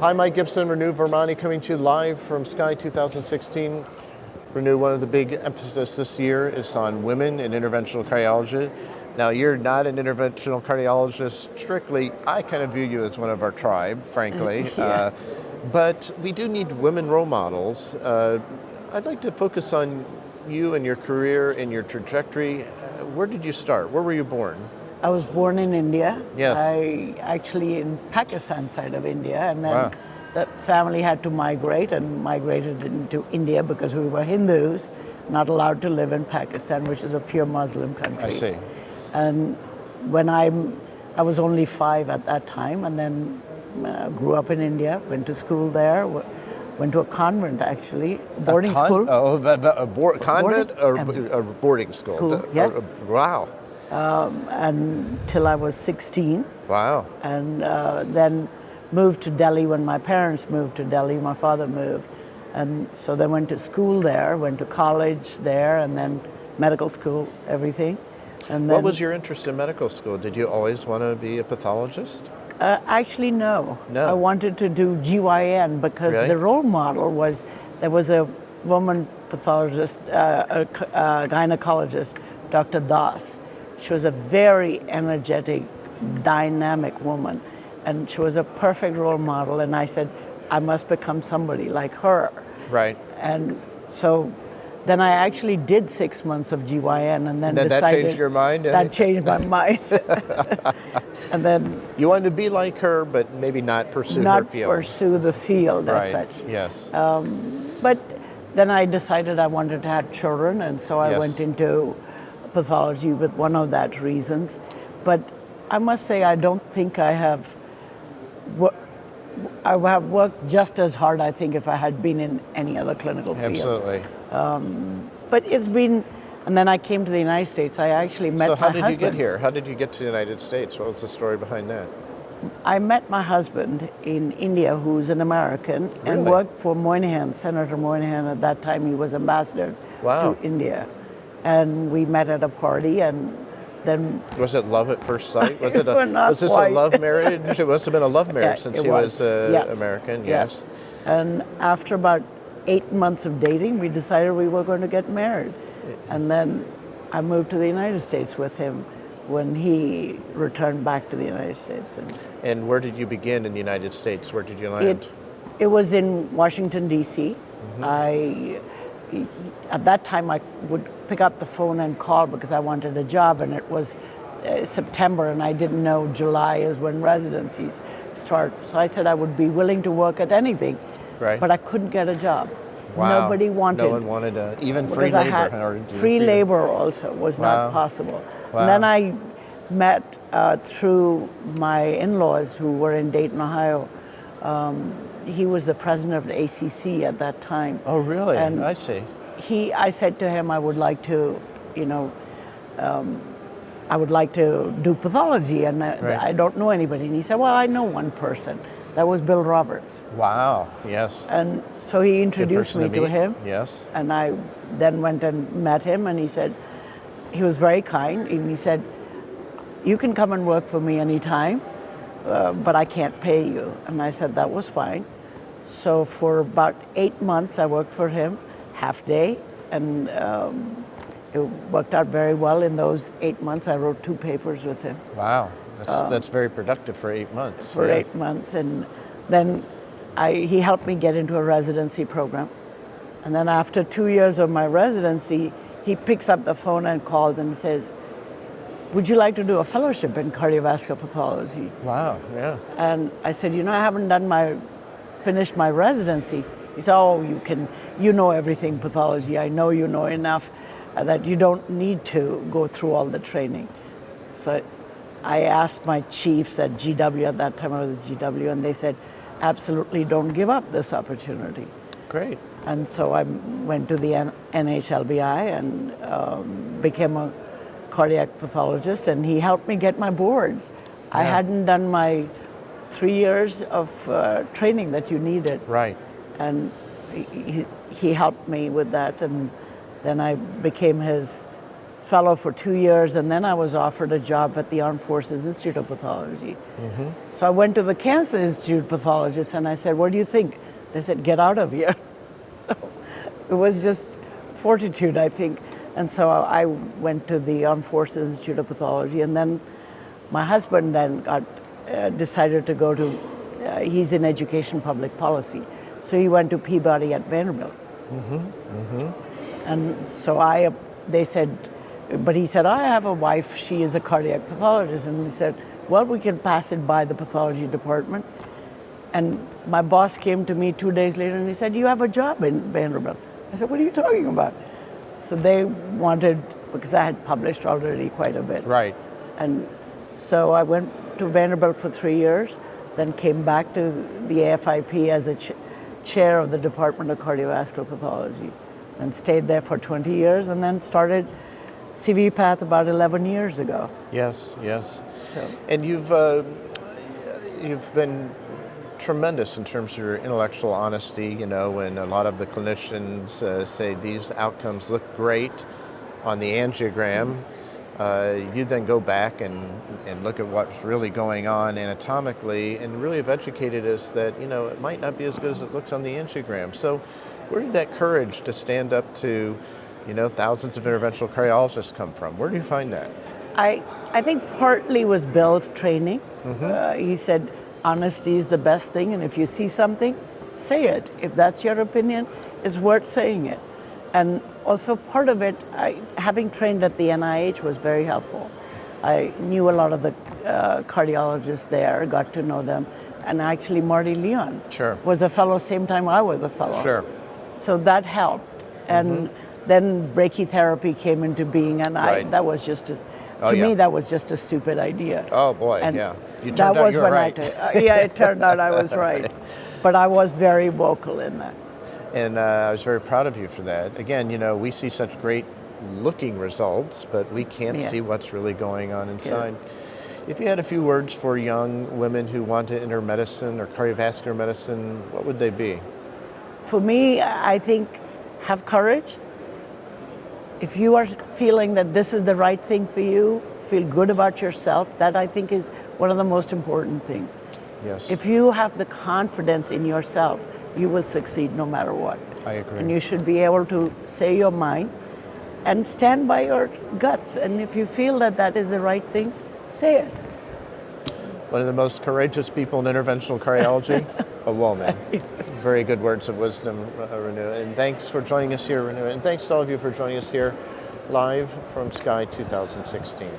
Hi, Mike Gibson, Renu Virmani coming to you live from SCAI 2016. Renu, one of the big emphasis this year is on women in interventional cardiology. Now, you're not an interventional cardiologist strictly. I kind of view you as one of our tribe, frankly. Yeah. But we do need women role models. I'd like to focus on you and your career and your trajectory. Where did you start? Where were you born? I was born in India. Yes. I actually in Pakistan side of India, and then Wow. the family had to migrate and migrated into India because we were Hindus, not allowed to live in Pakistan, which is a pure Muslim country. I see. And when I was only 5 at that time, and then grew up in India, went to school there, went to a convent actually, boarding school. Oh, convent or boarding school? Yes. Wow. Until I was 16. Wow. And then moved to Delhi when my parents moved to Delhi. My father moved. And so they went to school there, went to college there, and then medical school, everything. And then, What was your interest in medical school? Did you always want to be a pathologist? Actually, no. No. I wanted to do GYN because Really? the role model was, there was a woman pathologist, a gynecologist, Dr. Das. She was a very energetic, dynamic woman, and she was a perfect role model. And I said, I must become somebody like her. Right. And so then I actually did 6 months of GYN, and then That decided changed your mind? That changed my mind. And then You wanted to be like her, but maybe not pursue her field. not pursue the field as Right. such. Yes. But then I decided I wanted to have children, and so I Yes. went into pathology with one of that reasons. But I must say, I don't think I have worked just as hard, I think, if I had been in any other clinical field. Absolutely. But it's been, and then I came to the United States. I actually met my So how husband. did you get here? How did you get to the United States? What was the story behind that? I met my husband in India, who's an American, and Really? worked for Moynihan, Senator Moynihan. At that time, he was ambassador Wow. to India. And we met at a party, and then Was it love at first sight? Was it Not was this quite. a love marriage? It must have been a love marriage Yeah, since it he was Yes. American. Yes. And after about 8 months of dating, we decided we were going to get married. And then I moved to the United States with him when he returned back to the United States. And where did you begin in the United States? Where did you land? It was in Washington, D.C. At that time, I would pick up the phone and call because I wanted a job, and it was September, and I didn't know July is when residencies start. So I said I would be willing to work at anything, Right. but I couldn't get a job. Wow. Nobody wanted. No one wanted even free because I labor. had in order to free do- labor also was Wow. not possible. Wow. And then I met through my in-laws who were in Dayton, Ohio. He was the president of the ACC at that time. Oh, really? And I see. I said to him, I would like to, I would like to do pathology, and I don't know anybody. And he said, well, I know one person. That was Bill Roberts. Wow. Yes. And so he Good introduced person me to meet. him. Yes. And I then went and met him, and he said, he was very kind, and he said, you can come and work for me anytime, but I can't pay you. And I said, that was fine. So for about 8 months, I worked for him, half day, and it worked out very well. In those 8 months, I wrote 2 papers with him. Wow. That's very productive for 8 months. For Yeah. 8 months, and then he helped me get into a residency program. And then after 2 years of my residency, he picks up the phone and calls and says, would you like to do a fellowship in cardiovascular pathology? Wow. Yeah. And I said, I haven't finished my residency. He said, oh, you know everything pathology. I know you know enough that you don't need to go through all the training. So I asked my chiefs at GW, at that time I was at GW, and they said, absolutely don't give up this opportunity. Great. And so I went to the NHLBI and became a cardiac pathologist, and he helped me get my boards. I hadn't done my 3 years of training that you needed. Right. And he helped me with that, and then I became his fellow for 2 years, and then I was offered a job at the Armed Forces Institute of Pathology. So I went to the Cancer Institute pathologist and I said, what do you think? They said, get out of here. So it was just fortitude, I think. And so I went to the Armed Forces Institute of Pathology, and then my husband then decided to go to, he's in education public policy, so he went to Peabody at Vanderbilt. And so they said, but he said, I have a wife, she is a cardiac pathologist. And he said, well, we can pass it by the pathology department. And my boss came to me 2 days later and he said, you have a job in Vanderbilt. I said, what are you talking about? So they wanted, because I had published already quite a bit. Right. And so I went to Vanderbilt for 3 years, then came back to the AFIP as a chair of the Department of Cardiovascular Pathology, and stayed there for 20 years, and then started CV Path about 11 years ago. Yes, yes. So. And you've been tremendous in terms of your intellectual honesty, you know, when a lot of the clinicians say these outcomes look great on the angiogram, you then go back and look at what's really going on anatomically and really have educated us that, you know, it might not be as good as it looks on the angiogram. So where did that courage to stand up to, you know, thousands of interventional cardiologists come from? Where do you find that? I think partly was Bill's training. He said, honesty is the best thing, and if you see something, say it. If that's your opinion, it's worth saying it. And also part of it, having trained at the NIH was very helpful. I knew a lot of the cardiologists there, got to know them, and actually Marty Leon was a fellow same time I was a fellow. Sure. So that helped. And then brachytherapy came into being, and that was just to me, that was just a stupid idea. Oh boy, and yeah. You turned out you were right. Yeah, it turned out I was right. But I was very vocal in that. And I was very proud of you for that. Again, you know, we see such great looking results, but we can't see what's really going on inside. If you had a few words for young women who want to enter medicine or cardiovascular medicine, what would they be? For me, I think have courage. If you are feeling that this is the right thing for you, feel good about yourself, that I think is one of the most important things. Yes. If you have the confidence in yourself, you will succeed no matter what. I agree. And you should be able to say your mind and stand by your guts. And if you feel that that is the right thing, say it. One of the most courageous people in interventional cardiology, a woman. Very good words of wisdom, Renu. And thanks for joining us here, Renu. And thanks to all of you for joining us here live from SCAI 2016.